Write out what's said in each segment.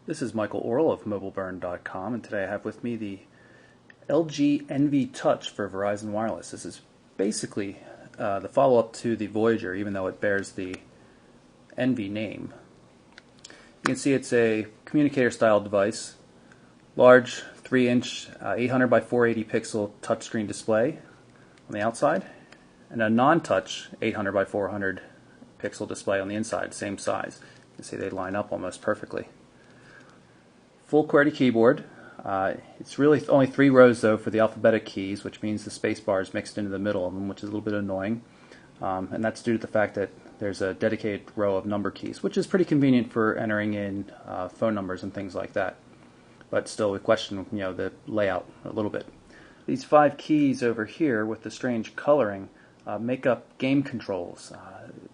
This is Michael Orl of MobileBurn.com, and today I have with me the LG enV Touch for Verizon Wireless. This is basically the follow-up to the Voyager, even though it bears the enV name. You can see it's a communicator-style device, large 3-inch 800 by 480 pixel touchscreen display on the outside, and a non-touch 800 by 400 pixel display on the inside, same size. You can see they line up almost perfectly. Full QWERTY keyboard. It's really only 3 rows though for the alphabetic keys, which means the space bar is mixed into the middle of them, which is a little bit annoying. And that's due to the fact that there's a dedicated row of number keys, which is pretty convenient for entering in phone numbers and things like that. But still, we question the layout a little bit. These 5 keys over here with the strange coloring make up game controls.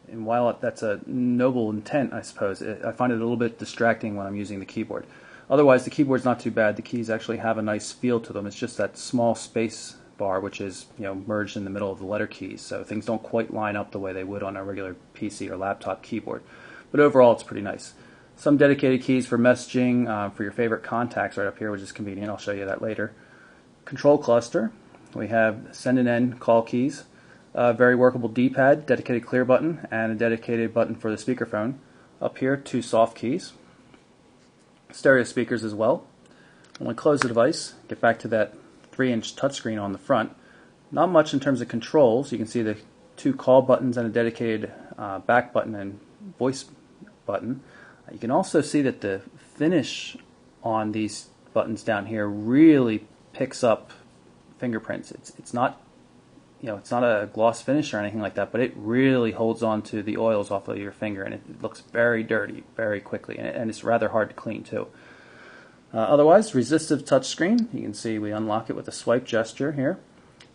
And while that's a noble intent, I suppose, I find it a little bit distracting when I'm using the keyboard. Otherwise, the keyboard's not too bad. The keys actually have a nice feel to them. It's just that small space bar, which is merged in the middle of the letter keys, so things don't quite line up the way they would on a regular PC or laptop keyboard. But overall, it's pretty nice. Some dedicated keys for messaging, for your favorite contacts right up here, which is convenient. I'll show you that later. Control cluster. We have send and end call keys. Very workable D-pad, dedicated clear button, and a dedicated button for the speakerphone. Up here, 2 soft keys. Stereo speakers as well. When we close the device, get back to that 3-inch touchscreen on the front. Not much in terms of controls. You can see the 2 call buttons and a dedicated back button and voice button. You can also see that the finish on these buttons down here really picks up fingerprints. It's not it's not a gloss finish or anything like that, but it really holds on to the oils off of your finger, and it looks very dirty very quickly, and it's rather hard to clean too. Otherwise, resistive touchscreen. You can see we unlock it with a swipe gesture here.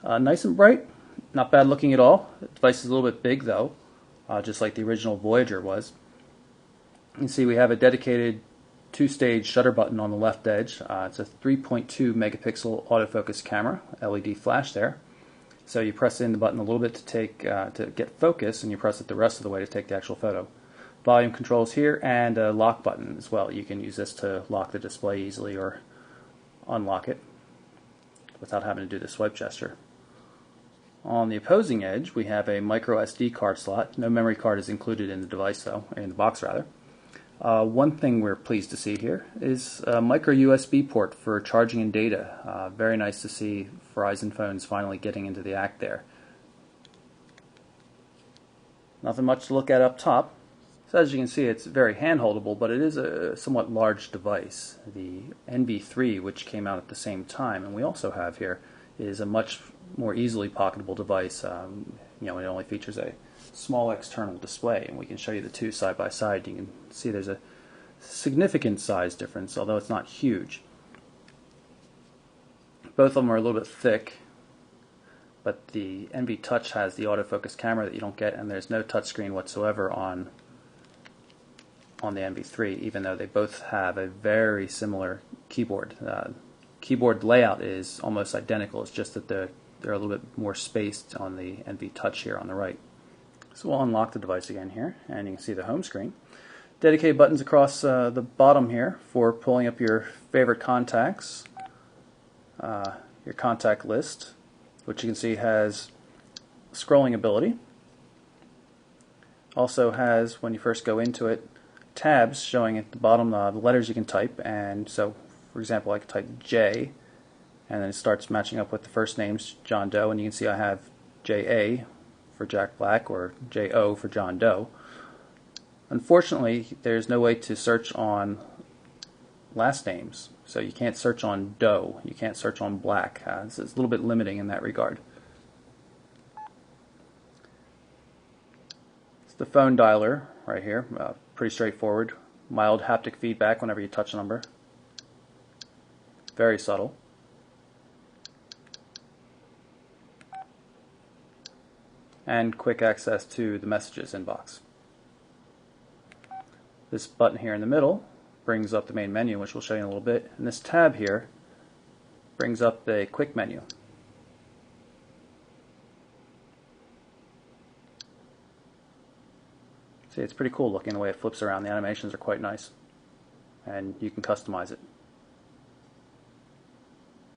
Nice and bright, not bad looking at all. The device is a little bit big though, just like the original Voyager was. You can see we have a dedicated 2-stage shutter button on the left edge. It's a 3.2 megapixel autofocus camera, LED flash there. So you press in the button a little bit to get focus, and you press it the rest of the way to take the actual photo. Volume controls here, and a lock button as well. You can use this to lock the display easily or unlock it without having to do the swipe gesture. On the opposing edge, we have a micro SD card slot. No memory card is included in the device though, in the box rather. One thing we're pleased to see here is a micro USB port for charging and data. Very nice to see Verizon phones finally getting into the act there. Nothing much to look at up top. So as you can see, it's very hand-holdable, but it is a somewhat large device. The enV3, which came out at the same time, and we also have here, is a much more easily pocketable device. It only features a small external display, and we can show you the 2 side by side. You can see there's a significant size difference, although it's not huge. Both of them are a little bit thick, but the enV Touch has the autofocus camera that you don't get, and there's no touchscreen whatsoever on the enV3, even though they both have a very similar keyboard. Keyboard layout is almost identical. It's just that they're a little bit more spaced on the enV Touch here on the right. So we'll unlock the device again here, and you can see the home screen. Dedicated buttons across the bottom here for pulling up your favorite contacts, your contact list, which you can see has scrolling ability. Also has, when you first go into it, tabs showing at the bottom the letters you can type. And so, for example, I can type J, and then it starts matching up with the first names, John Doe, and you can see I have JA for Jack Black or JO for John Doe. Unfortunately, there's no way to search on last names, so you can't search on Doe, you can't search on Black. This is a little bit limiting in that regard. It's the phone dialer right here, pretty straightforward. Mild haptic feedback whenever you touch a number. Very subtle. And quick access to the messages inbox. This button here in the middle brings up the main menu, which we'll show you in a little bit, and this tab here brings up the quick menu. See, it's pretty cool looking the way it flips around. The animations are quite nice. and you can customize it.